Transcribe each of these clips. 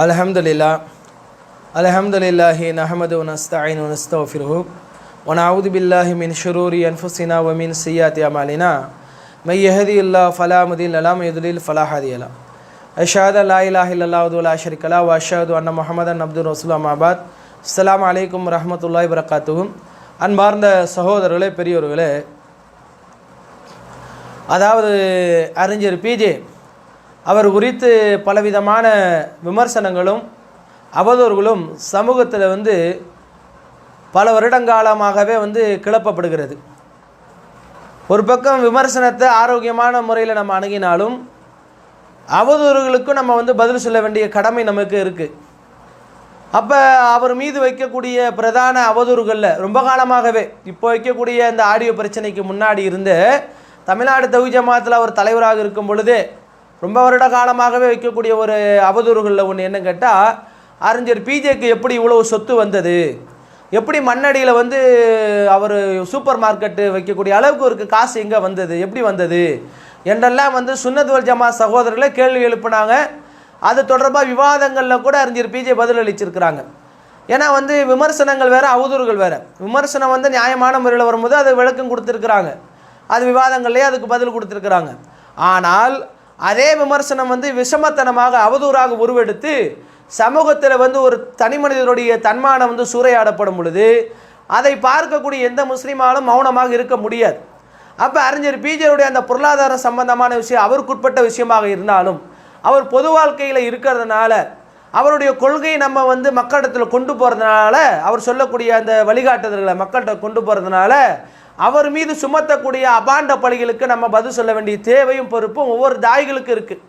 அல்ஹம்துலில்லாஹி நஹ்மதுஹு வ நஸ்தஈனுஹு வ நஸ்தக்ஃபிருஹு வ நஅஊது பில்லாஹி மின் ஷுரூரி அன்ஃபுஸினா வ மின் ஸய்யிஆத்தி அமாலினா மை யஹ்திஹில்லாஹு ஃபலா முதில்ல லஹு வ யுத்லில் ஃபலா ஹாதிய லஹு அஷ்ஹது அல்லா இலாஹ இல்லல்லாஹு வஹ்தஹு லா ஷரீக லஹு வ அஷ்ஹது அன்ன முஹம்மதன் அப்துஹு வ ரசூலுஹு அம்மா பஅத். அஸ்ஸலாமு அலைக்கும் வரஹ்மத்துல்லாஹி வ பரகாத்துஹு. அன்பார்ந்த சகோதரர்களே, பெரியோர்களே, அதாவது அறிஞர் பிஜே அவர் குறித்து பலவிதமான விமர்சனங்களும் அவதூறுகளும் சமூகத்தில் பல வருடங்காலமாகவே கிளப்பப்படுகிறது. ஒரு பக்கம் விமர்சனத்தை ஆரோக்கியமான முறையில் நம்ம அணுகினாலும் அவதூறுகளுக்கும் நம்ம பதில் சொல்ல வேண்டிய கடமை நமக்கு இருக்குது. அப்போ அவர் மீது வைக்கக்கூடிய பிரதான அவதூறுகளில் ரொம்ப காலமாகவே இப்போ வைக்கக்கூடிய இந்த ஆடியோ பிரச்சனைக்கு முன்னாடி இருந்து தமிழ்நாடு தௌஹீத் ஜமாத்தில் அவர் தலைவராக இருக்கும் பொழுதே ரொம்ப வருட காலமாகவே வைக்கக்கூடிய ஒரு அவதூறுகளில் ஒன்று என்ன கேட்டால், அறிஞர் பிஜேக்கு எப்படி இவ்வளவு சொத்து வந்தது, எப்படி மண்ணடியில் அவர் சூப்பர் மார்க்கெட்டு வைக்கக்கூடிய அளவுக்கு ஒரு காசு எங்கே வந்தது, எப்படி வந்தது என்றெல்லாம் சுன்னத் வல் ஜமாத் சகோதரர்களே கேள்வி எழுப்பினாங்க. அது தொடர்பாக விவாதங்களில் கூட அறிஞர் பிஜே பதில் அளிச்சிருக்கிறாங்க. ஏன்னா விமர்சனங்கள் வேறு, அவதூறுகள் வேறு. விமர்சனம் நியாயமான முறையில் வரும்போது அது விளக்கம் கொடுத்துருக்குறாங்க, அது விவாதங்கள்லேயே அதுக்கு பதில் கொடுத்துருக்குறாங்க. ஆனால் அதே விமர்சனம் விஷமத்தனமாக அவதூறாக உருவெடுத்து சமூகத்தில் ஒரு தனி மனிதனுடைய தன்மானம் சூறையாடப்படும் பொழுது அதை பார்க்கக்கூடிய எந்த முஸ்லீமாலும் மௌனமாக இருக்க முடியாது. அப்போ அறிஞர் பிஜேயுடைய அந்த பொருளாதார சம்பந்தமான விஷயம் அவருக்குட்பட்ட விஷயமாக இருந்தாலும் அவர் பொது வாழ்க்கையில் இருக்கிறதுனால அவருடைய கொள்கையை நம்ம மக்களிடத்தில் கொண்டு போகிறதுனால, அவர் சொல்லக்கூடிய அந்த வழிகாட்டுதல்களை மக்கள்கிட்ட கொண்டு போகிறதுனால அவர் மீது சுமத்தக்கூடிய அபாண்ட பழிகளுக்கு நம்ம பதில் சொல்ல வேண்டிய தேவையும் பொறுப்பும் ஒவ்வொரு தாய்களுக்கு இருக்குது.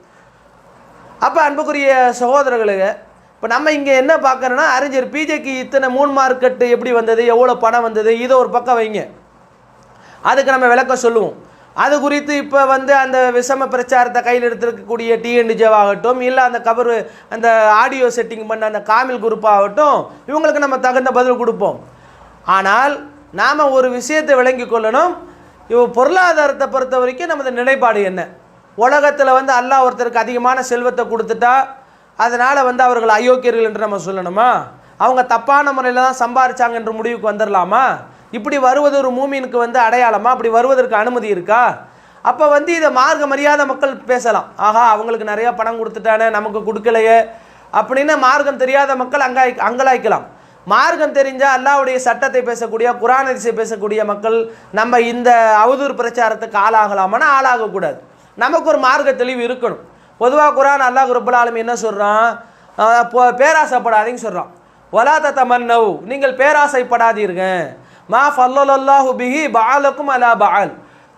அப்போ அன்புக்குரிய சகோதரர்களுக்கு, இப்போ நம்ம இங்கே என்ன பார்க்குறோன்னா, அறிஞர் பிஜேக்கு இத்தனை மூன் மார்க்கெட்டு எப்படி வந்தது, எவ்வளோ பணம் வந்தது, இதை ஒரு பக்கம் வைங்க, அதுக்கு நம்ம விளக்கம் சொல்லுவோம். அது குறித்து இப்போ அந்த விஷம பிரச்சாரத்தை கையில் எடுத்துருக்கக்கூடிய டிஎன்டிஜேவாகட்டும், இல்லை அந்த அந்த ஆடியோ செட்டிங் பண்ண அந்த காமில் குரூப்பாகட்டும், இவங்களுக்கு நம்ம தகுந்த பதில் கொடுப்போம். ஆனால் நாம் ஒரு விஷயத்தை விளங்கி கொள்ளணும். பொருளாதாரத்தை பொறுத்த வரைக்கும் நமது நிலைப்பாடு என்ன? உலகத்தில் அல்லாஹ் ஒருத்தருக்கு அதிகமான செல்வத்தை கொடுத்துட்டா அதனால் அவர்கள் அயோக்கியர்கள் என்று நம்ம சொல்லணுமா? அவங்க தப்பான முறையில் தான் சம்பாரிச்சாங்க என்று முடிவுக்கு வந்துடலாமா? இப்படி வருவது ஒரு மூமினுக்கு அடையாளமா? அப்படி வருவதற்கு அனுமதி இருக்கா? அப்போ இதை மார்க்க மரியாத மக்கள் பேசலாம், ஆஹா அவங்களுக்கு நிறையா பணம் கொடுத்துட்டானே நமக்கு கொடுக்கலையே அப்படின்னு மார்க்கம் தெரியாத மக்கள் அங்கலாய்க்கலாம். மார்க்கம் தெரிஞ்சால் அல்லாஹ்வுடைய சட்டத்தை பேசக்கூடிய, குர்ஆன் ஹதீஸை பேசக்கூடிய மக்கள் நம்ம இந்த அவதூறு பிரச்சாரத்துக்கு ஆளாகலாமான்னா ஆளாகக்கூடாது. நமக்கு ஒரு மார்க்க தெளிவு இருக்கணும். பொதுவாக குர்ஆன் அல்லாஹ் ரப்பல் ஆலமீன் என்ன சொல்கிறான்? பேராசைப்படாதீங்கன்னு சொல்கிறான். வலா ததமன்னவ், நீங்கள் பேராசைப்படாதீர்கள். மா ஃபல்லல்லாஹு பிஹி பஅலக்கும் அலா பஅல்,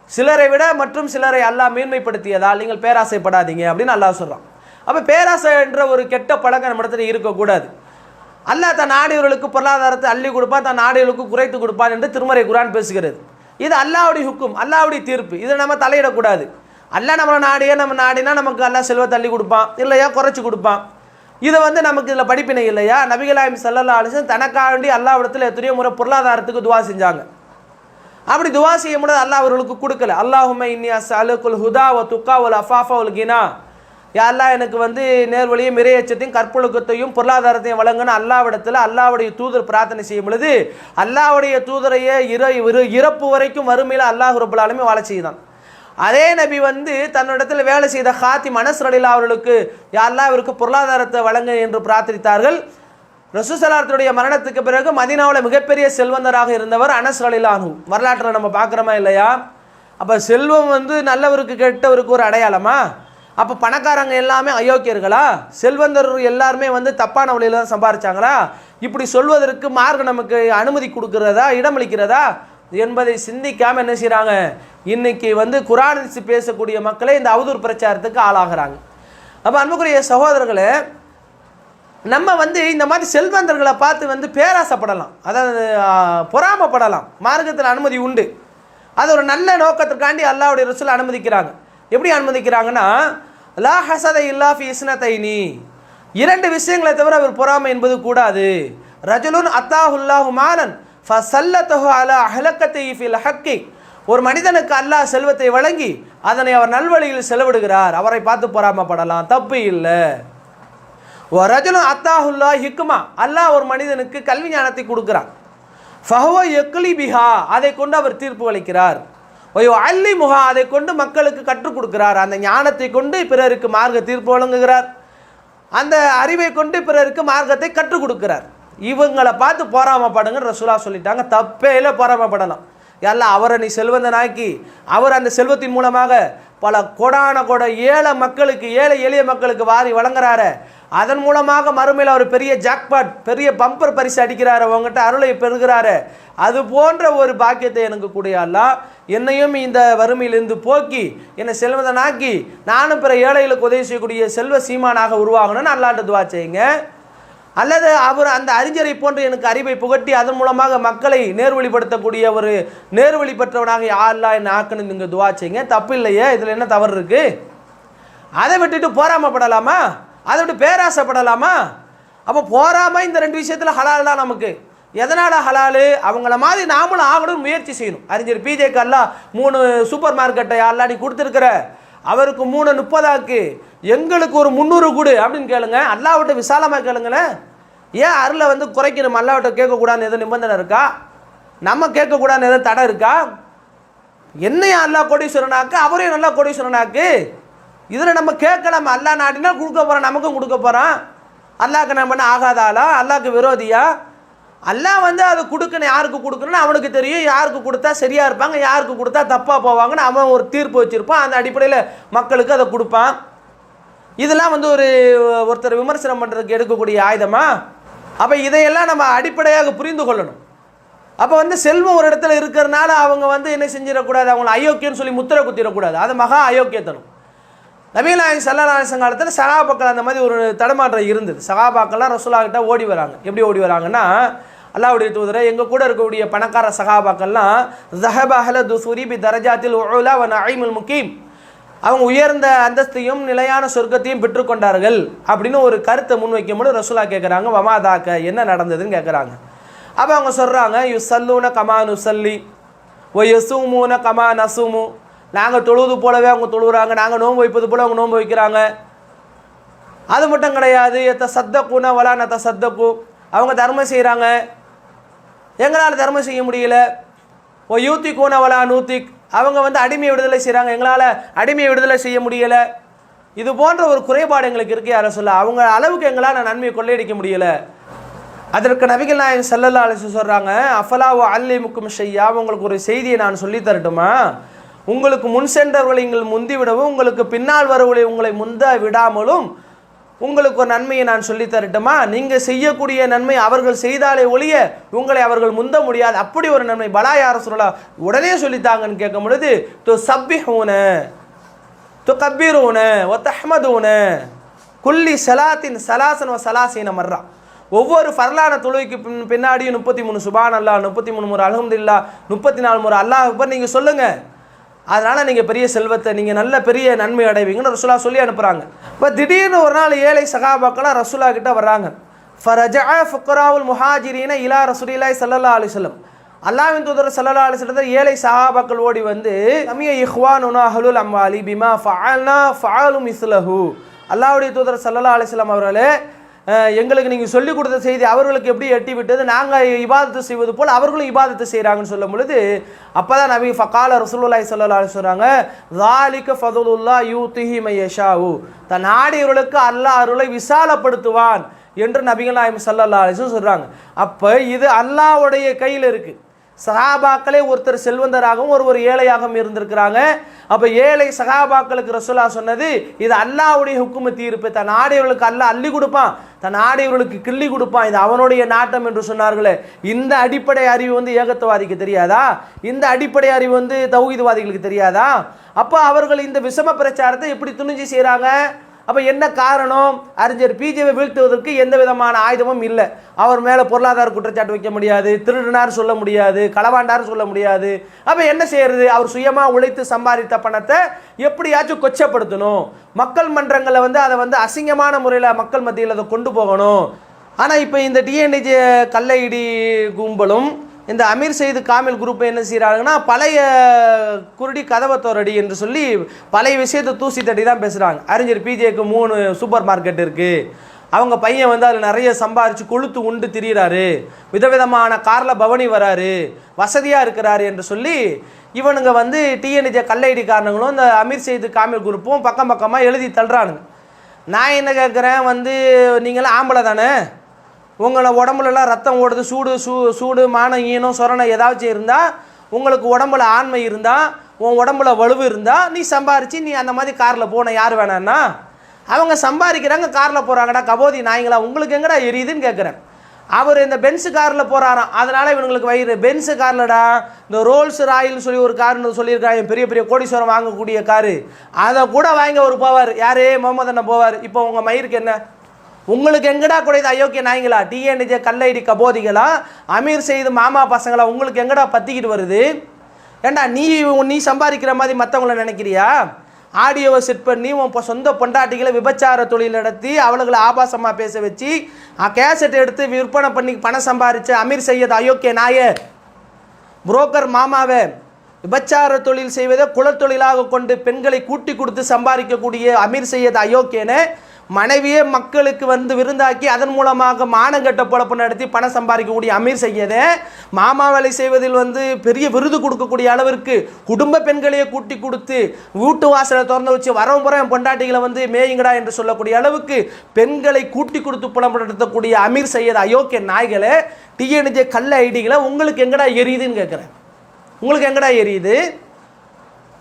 சிலரை விட மற்றும் சிலரை அல்லாஹ் மேன்மைப்படுத்தியதால் நீங்கள் பேராசைப்படாதீங்க அப்படின்னு அல்லாஹ் சொல்கிறான். அப்போ பேராசை என்ற ஒரு கெட்ட பழக்கம் நம்ம இடத்துல இருக்கக்கூடாது. அல்லாஹ் தன் நாடியவர்களுக்கு பொருளாதாரத்தை அள்ளி கொடுப்பான், தன் நாடியவர்களுக்கு குறைத்து கொடுப்பான் என்று திருமறை குர்ஆன் பேசுகிறது. இது அல்லாஹ்வுடைய ஹுக்கும், அல்லாஹ்வுடைய தீர்ப்பு. இதை நம்ம தலையிடக்கூடாது. அல்லாஹ் நம்ம நாடினா நமக்கு அல்லாஹ் செல்வத்தை அள்ளி கொடுப்பான், இல்லையா குறைச்சி கொடுப்பான். இது நமக்கு இதில் படிப்பினை இல்லையா? நபிகள் நாயகம் ஸல்லல்லாஹு அலைஹி வஸல்லம் தனக்காக வேண்டி அல்லாஹ்விடத்தில் எத்தனையோ முறை பொருளாதாரத்துக்கு துவா செஞ்சாங்க. அப்படி துவா செய்யும் பொழுது அல்லாஹ் அவர்களுக்கு கொடுக்கல. அல்லாஹும்ம இன்னி அஸ்அலுக்குல் ஹுதா வ துக்கா வல் அஃபாஃபா வல் கினா, யா அல்லாஹ் எனக்கு நேர்வழியும் இறையச்சத்தையும் கற்பொழுக்கத்தையும் பொருளாதாரத்தையும் வழங்குன்னு அல்லாஹ்விடத்தில் அல்லாஹ்வுடைய தூதர் பிரார்த்தனை செய்யும் பொழுது அல்லாஹ்வுடைய தூதரையே இறப்பு வரைக்கும் வறுமையில் அல்லாஹ் ரப்பல் ஆலமீன் வாழ செய்தான். அதே நபி தன்னிடத்தில் வேலை செய்த ஹாத்திம் அனஸ் ரலியல்லாஹு அவர்களுக்கு யா அல்லாஹ் இவருக்கு பொருளாதாரத்தை வழங்க என்று பிரார்த்தித்தார்கள். ரசூல் ஸல்லல்லாஹு அலைஹி வஸல்லம் மரணத்துக்கு பிறகு மதீனாவில் மிகப்பெரிய செல்வந்தராக இருந்தவர் அனஸ் ரலியல்லாஹு அன்ஹு. வரலாற்றில் நம்ம பார்க்குறோமா இல்லையா? அப்போ செல்வம் நல்லவருக்கு கெட்டவருக்கு ஒரு அடையாளமா? அப்போ பணக்காரங்க எல்லாமே அயோக்கியர்களா? செல்வந்தர் எல்லாருமே தப்பான வழியில் தான் சம்பாரிச்சாங்களா? இப்படி சொல்வதற்கு மார்க்கம் நமக்கு அனுமதி கொடுக்கிறதா, இடமளிக்கிறதா என்பதை சிந்திக்காமல் என்ன செய்கிறாங்க? இன்னைக்கு குர்ஆன் ஹதீஸ் பேசக்கூடிய மக்களே இந்த அவதூறு பிரச்சாரத்துக்கு ஆளாகிறாங்க. அப்போ அன்புக்குரிய சகோதரர்களே, நம்ம இந்த மாதிரி செல்வந்தர்களை பார்த்து பேராசைப்படலாம், அதாவது பொறாமப்படலாம். மார்க்கத்தில் அனுமதி உண்டு. அது ஒரு நல்ல நோக்கத்திற்காண்டி அல்லாஹ்வுடைய ரசூல் அனுமதிக்கிறாங்க. எப்படி அனுமதிக்கிறாங்கன்னா, லா ஹஸத இல்லா ஃபி இஸ்னதைனி, இரண்டு விஷயங்களை தவிர அவர் பொறாமை என்பது கூடாது. ரஜுலுன் அத்தாஹுல்லாஹு மாலன் ஃபஸல்லதஹு அலா அஹ்லகத்திஹி ஃபில் ஹக்கி, ஒரு மனிதனுக்கு அல்லாஹ் செல்வத்தை வழங்கி அதனை அவர் நல்வழியில் செலவிடுகிறார், அவரை பார்த்து பொறாமப்படலாம், தப்பு இல்லை. ரஜுலுன் அத்தாஹுல்லா ஹிக்மா, அல்லாஹ் ஒரு மனிதனுக்கு கல்வி ஞானத்தை கொடுக்குறான். ஃபஹுவ யக்லி பிஹா, அதை கொண்டு அவர் தீர்ப்பு அளிக்கிறார். ஒயோ அல்லி முஹா, அதை கொண்டு மக்களுக்கு கற்றுக் கொடுக்கிறார். அந்த ஞானத்தை கொண்டு பிறருக்கு மார்க்க தீர்ப்பு வழங்குகிறார். அந்த அறிவை கொண்டு பிறருக்கு மார்க்கத்தை கற்றுக் கொடுக்கிறார். இவங்களை பார்த்து போராமப்படுங்க ரசூலா சொல்லிட்டாங்க. தப்பே இல்லை, போராமப்படலாம். எல்லாம் அவரை நீ செல்வந்தனாக்கி அவர் அந்த செல்வத்தின் மூலமாக பல கொடான கொட ஏழை மக்களுக்கு, ஏழை எளிய மக்களுக்கு வாரி வழங்குறாரு. அதன் மூலமாக மறுமையில் அவர் பெரிய ஜாக்பாட், பெரிய பம்பர் பரிசு அடிக்கிறாரு, அவங்ககிட்ட அருளை பெறுகிறாரு. அது போன்ற ஒரு பாக்கியத்தை எனக்கு கூடிய அல்லாஹ் என்னையும் இந்த வறுமையிலிருந்து போக்கி என்னை செல்வந்தனாக்கி நானும் பிற ஏழைகளுக்கு உதவி செய்யக்கூடிய செல்வ சீமானாக உருவாகணும்னு அல்லாஹ்ட்ட துவா செய்யுங்க. அல்லது அவர் அந்த அறிஞரை போன்று எனக்கு அறிவை புகட்டி அதன் மூலமாக மக்களை நேர்வழிப்படுத்தக்கூடிய ஒரு நேர்வழி பெற்றவனாக அல்லாஹ் என்னை ஆக்கணும் நீங்கள் துவா செய்யுங்க. தப்பு இல்லையே, இதில் என்ன தவறு இருக்குது? அதை விட்டுட்டு போராமப்படலாமா? அதை விட்டு பேராசைப்படலாமா? அப்போ போராமல் இந்த ரெண்டு விஷயத்தில் ஹலால் தான் நமக்கு. எதனால் ஹலாலு? அவங்கள மாதிரி நாமளும் ஆகணும்னு முயற்சி செய்யணும். அறிஞர் பிஜேக்கு அல்லாஹ் 3 சூப்பர் மார்க்கெட்டை அல்லாஹ் நீ கொடுத்துருக்குற, அவருக்கு 3 30 எங்களுக்கு ஒரு 300 கொடு அப்படின்னு கேளுங்க. அல்லாஹ்விட்ட விசாலமாக கேளுங்களேன். ஏன் அருளை வந்து குறைக்கணும்? அல்லாஹ்விட்ட கேட்கக்கூடாதுன்னு எதுவும் நிபந்தனை இருக்கா? நம்ம கேட்கக்கூடாதுன்னு எதுவும் தடை இருக்கா? என்னையும் அல்லாஹ் கோடீஸ்வரனாக்கு, அவரையும் நல்லா கோடீஸ்வரனாக்கு. இதில் நம்ம கேட்கலாம். அல்லாஹ் நாட்டினா கொடுக்க போகிறான், நமக்கும் கொடுக்க போகிறான். அல்லாஹ்க்கு நம்ம என்ன ஆகாதாளா? அல்லாஹ்க்கு விரோதியா? அல்லாஹ் வந்து அது கொடுக்கணும், யாருக்கு கொடுக்கணும்னு அவனுக்கு தெரியும். யாருக்கு கொடுத்தா சரியாக இருப்பாங்க, யாருக்கு கொடுத்தா தப்பாக போவாங்கன்னு அவன் ஒரு தீர்ப்பு வச்சுருப்பான். அந்த அடிப்படையில் மக்களுக்கு அதை கொடுப்பான். இதெல்லாம் வந்து ஒருத்தர் விமர்சனம் பண்ணுறதுக்கு எடுக்கக்கூடிய ஆயுதமா? அப்போ இதையெல்லாம் நம்ம அடிப்படையாக புரிந்து கொள்ளணும். அப்போ வந்து செல்வம் ஒரு இடத்துல இருக்கிறனால அவங்க வந்து என்ன செஞ்சிடக்கூடாது, அவங்கள அயோக்கியன்னு சொல்லி முத்திரை குத்திடக்கூடாது. அது மகா அயோக்கியத்தனம். நபிகள் நாயகம் ஸல்லல்லாஹு அலைஹி வஸல்லம் காலத்தில் சஹாபாக்கள் அந்த மாதிரி ஒரு தடுமாற்றம் இருந்தது. சஹாபாக்கள்லாம் ரசூலுல்லாஹ் கிட்ட ஓடி வராங்க. எப்படி ஓடி வராங்கன்னா, அல்லாஹ்வுடைய தூதரை, எங்கள் கூட இருக்கக்கூடிய பணக்கார சஹாபாக்கள்லாம் ஸஹப அஹ்ல துஸூரி பி தரஜாத்தில் உலா வ நஈமுல் முகீம், அவங்க உயர்ந்த அந்தஸ்தையும் நிலையான சொர்க்கத்தையும் பெற்றுக்கொண்டார்கள் அப்படின்னு ஒரு கருத்தை முன்வைக்கும்போது ரசூலுல்லாஹ் கேட்குறாங்க, வமாதாக்க, என்ன நடந்ததுன்னு கேட்குறாங்க. அப்போ அவங்க சொல்கிறாங்க, யுஸல்லூன கமா நுஸல்லி வ யஸூமூன கமா நஸூமு, நாங்கள் தொழுவது போலவே அவங்க தொழுகிறாங்க, நாங்கள் நோன்பு வைப்பது போல அவங்க நோன்பு வைக்கிறாங்க. அது மட்டும் கிடையாது, சத்தக்குன வலா நத்த சத்தக்கு, அவங்க தர்மம் செய்கிறாங்க, எங்களால் தர்மம் செய்ய முடியல. ஓ யூத்தி கூன வலா நூத்திக், அவங்க வந்து அடிமை விடுதலை செய்கிறாங்க, எங்களால் அடிமையை விடுதலை செய்ய முடியலை. இது போன்ற ஒரு குறைபாடு எங்களுக்கு இருக்கு. யாரை சொல்ல, அவங்க அளவுக்கு எங்களால் நன்மையை கொள்ளையடிக்க முடியலை. அதற்கு நபிகள் நாயகம் ஸல்லல்லாஹு அலைஹி வஸல்லம் சொல்கிறாங்க, அஃபலா வ அல்லிமுக்கும் ஷையா, உங்களுக்கு ஒரு செய்தியை நான் சொல்லி தரட்டுமா? உங்களுக்கு முன் சென்றவர்களை நீங்கள் முந்தி விடவும், உங்களுக்கு பின்னால் வரவர்களை உங்களை முந்த விடாமலும் உங்களுக்கு ஒரு நன்மையை நான் சொல்லி தரட்டுமா? நீங்கள் செய்யக்கூடிய நன்மை அவர்கள் செய்தாலே ஒழிய உங்களை அவர்கள் முந்த முடியாது. அப்படி ஒரு நன்மை. பலா யார சொல்லலாம், உடனே சொல்லித்தாங்கன்னு கேட்கும் பொழுது, து சப்பிஹூன து கப்பீரூன ஒ தஹ்மதூன குல்லி சலாத்தின் சலாசன் வ சலாசீன மர்ரா, ஒவ்வொரு ஃபர்லான தொழுகைக்கு பின்னாடியும் 33 சுபான் அல்லாஹ், 33 முறை அல்ஹம்துலில்லாஹ், 34 முறை அல்லாஹ் அக்பர் நீங்கள் சொல்லுங்கள். அதனால் நீங்கள் பெரிய செல்வத்தை, நீங்கள் நல்ல பெரிய நன்மை அடைவீங்கன்னு ரசூலா சொல்லி அனுப்புகிறாங்க. இப்போ திடீர்னு ஒரு நாள் ஏழை சகாபாக்கெல்லாம் ரசூலா கிட்ட வர்றாங்க. ஃபரஜா ஃபுக்ராவுல் முஹாஜிரீன இலா ரசூலில்லாஹி ஸல்லல்லாஹு அலைஹி வஸல்லம், அல்லாஹ்வின் தூதர் ஸல்லல்லாஹு அலைஹி வஸல்லம் ஏழை சகாபாக்கள் ஓடி வந்து, சமிய இஹ்வானுனா அஹ்லுல் அம்வாலி பிமா ஃபஅல்னா ஃபஅலு மிஸ்லஹு, அல்லாஹ்வுடைய தூதர் ஸல்லல்லாஹு அலைஹி வஸல்லம் அவர்களே, எங்களுக்கு நீங்கள் சொல்லிக் கொடுத்த செய்தி அவர்களுக்கு எப்படி எட்டி விட்டது, நாங்கள் இபாதத்து செய்வது போல் அவர்களும் இபாதத்து செய்கிறாங்கன்னு சொல்லும் பொழுது, அப்போ தான் நபி ஃபகால ரசூலுல்லாஹி ஸல்லல்லாஹு அலைஹி சொல்கிறாங்க, ஸாலிக ஃபதுலுல்லாஹ் யூதிஹி மய்யஷாஉ, தன் நாடியவர்களுக்கு அல்லாஹ் அருளை விசாலப்படுத்துவான் என்று நபிகள் நாயகம் ஸல்லல்லாஹு அலைஹி வஸல்லம் சொல்கிறாங்க. அப்போ இது அல்லாஹ்வுடைய கையில் இருக்குது. சஹாபாக்களே ஒருத்தர் செல்வந்தராகவும் ஒரு ஏழையாகவும் இருந்திருக்கிறாங்க. அப்போ ஏழை சஹாபாக்களுக்கு ரசூலா சொன்னது, இது அல்லாஹ்வுடைய ஹுக்கும தீர்ப்பு. தன் ஆடையவர்களுக்கு அல்லாஹ் அள்ளி கொடுப்பான், தன் ஆடையவர்களுக்கு கிள்ளி கொடுப்பான், இது அவனுடைய நாட்டம் என்று சொன்னார்களே. இந்த அடிப்படை அறிவு வந்து ஏகத்துவாதிக்கு தெரியாதா? இந்த அடிப்படை அறிவு வந்து தௌஹீத்வாதிகளுக்கு தெரியாதா? அப்போ அவர்கள் இந்த விஷம பிரச்சாரத்தை எப்படி துணிஞ்சு செய்கிறாங்க? அப்போ என்ன காரணம்? அறிஞர் பிஜேவை வீழ்த்துவதற்கு எந்த விதமான ஆயுதமும் இல்லை. அவர் மேலே பொருளாதார குற்றச்சாட்டு வைக்க முடியாது, திருடினார் சொல்ல முடியாது, களவாண்டார் சொல்ல முடியாது. அப்போ என்ன செய்யறது? அவர் சுயமாக உழைத்து சம்பாதித்த பணத்தை எப்படியாச்சும் கொச்சப்படுத்தணும், மக்கள் மன்றங்களை வந்து அதை வந்து அசிங்கமான முறையில் மக்கள் மத்தியில் அதை கொண்டு போகணும். ஆனால் இப்போ இந்த டிஎன்ஏஜே கல்லைடி கும்பலும் இந்த அமீர் சயீது காமில் குரூப் என்ன செய்கிறாங்கன்னா, பழைய குருடி கதவை தோரடி என்று சொல்லி பழைய விஷயத்தை தூசி தட்டி தான் பேசுகிறாங்க. அறிஞர் பிஜேக்கு 3 சூப்பர் மார்க்கெட் இருக்குது, அவங்க பையன் வந்து அதில் நிறைய சம்பாரித்து கொளுத்து உண்டு திரியிறாரு, விதவிதமான காரில் பவனி வராரு, வசதியாக இருக்கிறாரு என்று சொல்லி இவனுங்க வந்து டிஎன்ஜே கல்லைடி காரணங்களும் இந்த அமீர் செய்து காமில் குரூப்பும் பக்கம் பக்கமாக எழுதி தள்ளுறானுங்க. நான் என்ன கேட்குறேன், வந்து நீங்களாம் ஆம்பளை தானே, உங்களை உடம்புலலாம் ரத்தம் ஓடுது, சூடு மானம் ஈனம் சொரணை ஏதாச்சும் இருந்தால், உங்களுக்கு உடம்புல ஆண்மை இருந்தால், உன் உடம்புல வலுவு இருந்தால் நீ சம்பாரித்து நீ அந்த மாதிரி காரில் போன யார் வேணான்னா, அவங்க சம்பாதிக்கிறாங்க காரில் போகிறாங்கடா கபோதி நாய்ங்களா, உங்களுக்கு எங்கடா எரியுதுன்னு கேட்குறேன். அவர் இந்த பென்ஸு காரில் போகிறாராம், அதனால் இவங்களுக்கு வயிறு. பென்ஸு கார்லடா, இந்த ரோல்ஸ் ராயில் சொல்லி ஒரு காருன்னு சொல்லியிருக்காங்க, பெரிய பெரிய கோடீஸ்வரம் வாங்கக்கூடிய காரு, அதை கூட வாங்கி அவர் போவார். யார்? முகமது அண்ணன் போவார். இப்போ உங்கள் மயிருக்கு என்ன? உங்களுக்கு எங்கடா குறையுது அயோக்கிய நாய்ங்களா, டிஎன்ஜே கல்லைடி கபோதிகளா, அமீர் செய்து மாமா பசங்களா, உங்களுக்கு எங்கடா பற்றிக்கிட்டு வருது? ஏண்டா நீ சம்பாதிக்கிற மாதிரி மற்றவங்கள நினைக்கிறியா? ஆடியோவை செட் பண்ணி உன் சொந்த பொண்டாட்டிகளை விபச்சார தொழில் நடத்தி அவளுகளை ஆபாசமாக பேச வச்சு கேசட் எடுத்து விற்பனை பண்ணி பணம் சம்பாதிச்ச அமீர் செய்யது அயோக்கிய நாயே, புரோக்கர் மாமாவை, விபச்சார தொழில் செய்வதை குலத்தொழிலாக கொண்டு பெண்களை கூட்டி கொடுத்து சம்பாதிக்கக்கூடிய அமீர் செய்யது அயோக்கியனை மனைவியே மக்களுக்கு வந்து விருந்தாக்கி அதன் மூலமாக மானங்கட்ட பொழப்பு நடத்தி பணம் சம்பாதிக்கக்கூடிய அமீர் செய்யதை மாமா வேலை செய்வதில் வந்து பெரிய விருது கொடுக்கக்கூடிய அளவிற்கு குடும்ப பெண்களையே கூட்டி கொடுத்து வீட்டு வாசலை திறந்து வச்சு வரவுமுறை பொண்டாட்டிகளை வந்து மேயுங்கடா என்று சொல்லக்கூடிய அளவுக்கு பெண்களை கூட்டி கொடுத்து புலம் நடத்தக்கூடிய அமீர் செய்யது அயோக்கிய நாய்களை, டிஎன்ஜே கல்ல ஐடிகளை உங்களுக்கு எங்கடா எரியுதுன்னு கேட்குறேன். உங்களுக்கு எங்கடா எரியுது?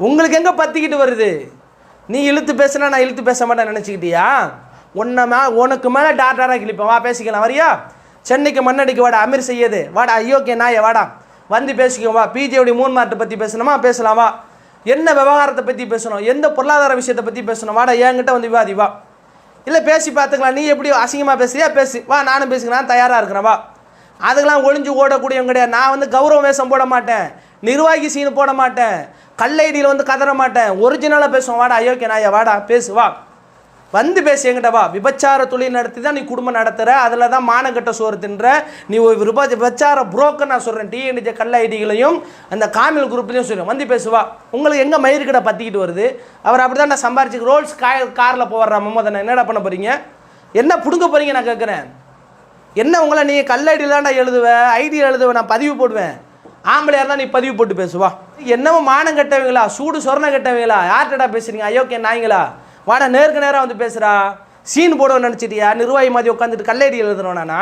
உங்களுக்கு எங்கே பற்றிக்கிட்டு வருது? நீ இழுத்து பேசுனா நான் இழுத்து பேச மாட்டேன் நினச்சிக்கிட்டியா? உனக்கு மேலே டாக்டராக கிளிப்பேன், வா பேசிக்கலாம். வரியா? சென்னைக்கு மண்ணடிக்கு வாடா, அமீர் செய்யது வாடா, ஐயோக்கே நாய வாடா, வந்து பேசிக்கோ வா. பிஜேடி 3 மார்ட்டை பற்றி பேசணுமா பேசலாம் வா. என்ன விவகாரத்தை பற்றி பேசணும், எந்த பொருளாதார விஷயத்தை பற்றி பேசணும், வாடா என்கிட்ட வந்து விவாதி வா. இல்லை பேசி பார்த்துக்கலாம், நீ எப்படி அசிங்கமாக பேசுறியா பேசி வா, நானும் பேசிக்கலாம் தயாராக இருக்கிறேன் வா. அதுக்கெல்லாம் ஒளிஞ்சு ஓடக்கூடியவங்க கிடையாது. நான் வந்து கௌரவ வேஷம் போட மாட்டேன், நிர்வாகி சீனு போட மாட்டேன், கல்லைடியில் வந்து கதற மாட்டேன், ஒரிஜினலாக பேசுவோம். வாடா அயோக்கிய நாயா வாடா பேசு வா, வந்து பேசு என்கிட்ட வா. விபச்சார தொழில் நடத்தி தான் நீ குடும்பம் நடத்துகிற, அதில் தான் மானங்கட்ட சோறு தின்ற நீ ஒரு விபச்சார புரோக்கர். நான் சொல்கிறேன், டிஎன்ஜே கல்ல ஐடிகளையும் அந்த காமில் குரூப்லையும் சொல்கிறேன், வந்து பேசுவா. உங்களுக்கு எங்கே மயிர்கிட்ட பற்றிக்கிட்டு வருது? அவர் அப்படி தான் நான் சம்பாரிச்சு ரோல்ஸ் காரில் போடுற முகமது, என்னடா பண்ண போகிறீங்க? என்ன பிடுங்க போகிறீங்க நான் கேட்குறேன். என்ன உங்களை நீ கல் ஐடியில் தான்டா எழுதுவேன், ஐடியில் எழுதுவேன், நான் பதிவு போடுவேன். ஆம்பளையாக இருந்தால் நீ பதிவு போட்டு பேசுவா. என்னவோ மானம் கட்டவங்களா, சூடு சொரணை கட்டவங்களா, யார்கிட்டடா பேசுறீங்க அயோக்கிய நாய்ங்களா? வாடா நேருக்கு நேராக வந்து பேசுகிறா. சீன் போடுவோன்னு நினச்சிட்டியா? நிர்வாகி மாதிரி உட்காந்துட்டு கல்லைடி எழுதுறோம் நானா?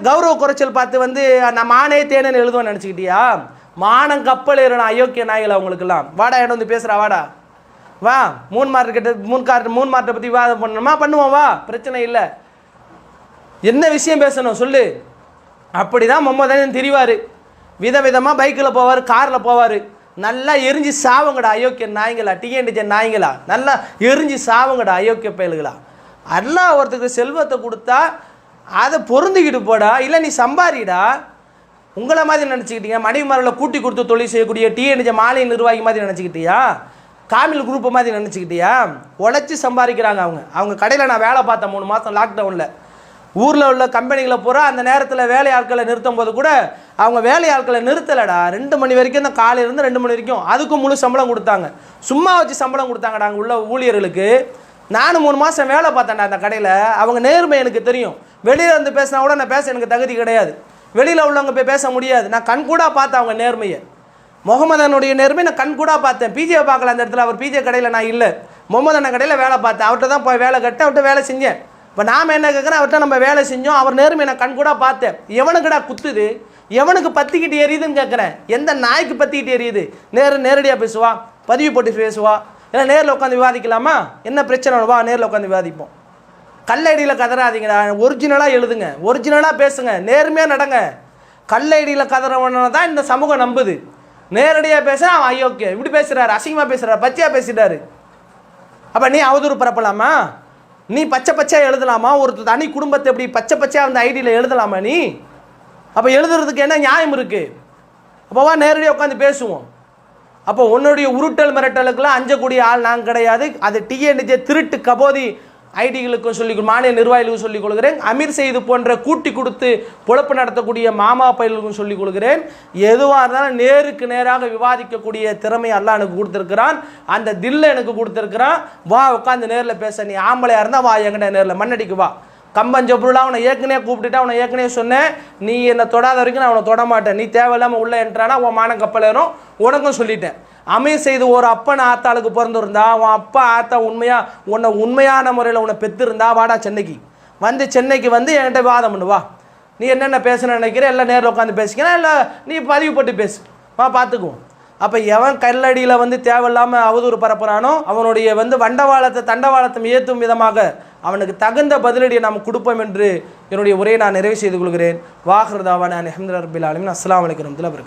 கௌரவ குறைச்சல் பார்த்து வந்து நான் மானே தேனேன்னு எழுதுவேன்னு நினச்சிக்கிட்டியா? மானம் கப்பல் ஏறணும் அயோக்கிய நாய்களா உங்களுக்கெல்லாம். வாடா இடம் வந்து பேசுகிறா வாடா வா. 3 மார்ட்டை பற்றி விவாதம் பண்ணணுமா பண்ணுவோம் வா, பிரச்சனை இல்லை. என்ன விஷயம் பேசணும் சொல்லு. அப்படி தான் முகமது தெரிவார். விதவிதமாக பைக்கில் போவார், காரில் போவார். நல்லா எரிஞ்சு சாவுங்கடா அயோக்கிய நாய்ங்களா, டிஎன்ஜே நாய்ங்களா, நல்லா எரிஞ்சு சாவுங்கடா அயோக்கிய பயல்களா. எல்லாம் ஒருத்தருக்கு செல்வத்தை கொடுத்தா அதை பொருந்திக்கிட்டு போடா, இல்லை நீ சம்பாரிடா. உங்களை மாதிரி நினச்சிக்கிட்டீங்க, மனைவிமார்களை கூட்டி கொடுத்து தொழில் செய்யக்கூடிய டிஎன்ஜே மாலை நிர்வாகி மாதிரி நினச்சிக்கிட்டியா? காமில் குரூப்பு மாதிரி நினச்சிக்கிட்டியா? உழைச்சி சம்பாதிக்கிறாங்க அவங்க கடையில் நான் வேலை பார்த்தேன் 3 மாதம் லாக்டவுனில். ஊரில் உள்ள கம்பெனிகளை பூரா அந்த நேரத்தில் வேலை ஆட்களை நிறுத்தும் போது கூட அவங்க வேலை ஆட்களை நிறுத்தலைடா. 2 மணி வரைக்கும் தான், காலையிலேருந்து 2 மணி வரைக்கும். அதுக்கும் முழு சம்பளம் கொடுத்தாங்க, சும்மா வச்சு சம்பளம் கொடுத்தாங்கடா அங்கே உள்ள ஊழியர்களுக்கு. நானும் 3 மாதம் வேலை பார்த்தேன்டா அந்த கடையில். அவங்க நேர்மை எனக்கு தெரியும். வெளியில் வந்து பேசினா கூட நான் பேச எனக்கு தகுதி கிடையாது, வெளியில் உள்ளவங்க போய் பேச முடியாது. நான் கண்கூடாக பார்த்தேன் அவங்க நேர்மையை, முகமதனுடைய நேர்மை நான் கண்கூடாக பார்த்தேன். பிஜே பார்க்கல அந்த இடத்துல, அவர் பிஜே கடையில் நான் இல்லை, முகமது அண்ணன் கடையில் வேலை பார்த்தேன். அவர்கிட்ட தான் போய் வேலை கட்ட, அவர்கிட்ட வேலை செஞ்சேன். இப்போ நாம் என்ன கேட்குறேன், அவர்கிட்ட நம்ம வேலை செஞ்சோம், அவர் நேர்மையை நான் கண்கூடாக பார்த்தேன். எவனுக்குடா குத்துது, எவனுக்கு பற்றிக்கிட்டு எரியுதுன்னு கேட்குறேன். எந்த நாய்க்கு பற்றிக்கிட்டு எரியுது? நேரடியாக பேசுவா, பதிவு போட்டு பேசுவா, ஏன்னா நேரில் உட்காந்து விவாதிக்கலாமா? என்ன பிரச்சனை வா, நேரில் உட்காந்து விவாதிப்போம். கல்லடியில் கதறாதீங்கடா, ஒரிஜினலாக எழுதுங்க, ஒரிஜினலாக பேசுங்க, நேர்மையாக நடங்க. கல்லடியில் கதறவன தான் இந்த சமூகம் நம்புது. நேரடியாக பேசுகிறா அவன் அயோக்கியம், இப்படி பேசுகிறாரு, அசிங்கமாக பேசுகிறாரு, பச்சையாக பேசிட்டாரு. அப்போ நீ அவதூறு பரப்பலாமா? நீ பச்சையாக எழுதலாமா? ஒரு தனி குடும்பத்தை எப்படி பச்சையாக அந்த ஐடியில் எழுதலாமா நீ? அப்போ எழுதுறதுக்கு என்ன நியாயம் இருக்குது? அப்போவா நேரடியாக உட்காந்து பேசுவோம். அப்போ உன்னுடைய உருட்டல் மிரட்டலுக்கெல்லாம் அஞ்சக்கூடிய ஆள் நாங்கள் கிடையாது. அது டிஎன்ஜே திருட்டு கபோதி ஐடிகளுக்கும் மாநில நிர்வாகிகளுக்கும் சொல்லிக் கொள்கிறேன். அமீர் செய்து போன்ற கூட்டி கொடுத்து பொழப்பு நடத்தக்கூடிய மாமா பயிர்களுக்கும் சொல்லிக் கொள்கிறேன். எதுவாக இருந்தாலும் நேருக்கு நேராக விவாதிக்கக்கூடிய திறமை அல்லாஹ் எனக்கு கொடுத்துருக்கிறான். அந்த தில்லை எனக்கு கொடுத்துருக்கிறான். வா உட்காந்து நேரில் பேச. நீ ஆம்பளையாக இருந்தால் வா என்கிட்ட நேரில் மண்ணடிக்கு வா. கம்பஞ்சபுருளா அவனை ஏற்கனவே கூப்பிட்டுட்டு அவனை ஏற்கனவே சொன்னேன், நீ என்னை தொடாத வரைக்கும் நான் அவனை தொட மாட்டேன். நீ தேவையில்லாமல் உள்ளே என்றானா உன் மானம் கப்பல் ஏறும். உனக்கும் சொல்லிட்டேன். அமீர் செய்து ஒரு அப்பன் ஆத்தாளுக்கு பிறந்திருந்தா, உன் அப்பா ஆத்தா உன்னை உண்மையான முறையில் உன்னை பெற்றிருந்தா வாடா சென்னைக்கு வந்து என்கிட்ட வாதம் பண்ணுவா. நீ என்னென்ன பேசணும்னு நினைக்கிற எல்லாம் நேரில் உட்காந்து பேசிக்கிறேன், இல்லை நீ பதிவு போட்டு பேசு, வா பார்த்துக்குவோம். அப்போ எவன் கல்லடியில் வந்து தேவையில்லாமல் அவதூறு பரப்புறானோ அவனுடைய தண்டவாளத்தை ஏற்றும் விதமாக அவனுக்கு தகுந்த பதிலடியை நாம் கொடுப்போம் என்று என்னுடைய உரையை நான் நிறைவு செய்து கொள்கிறேன். வாஹிர் தாவானா அல்ஹம்துலில்லாஹி ரப்பில் ஆலமீன். அஸ்ஸலாமு அலைக்கும் வரஹ்மத்துல்லாஹி வபரகாத்துஹு.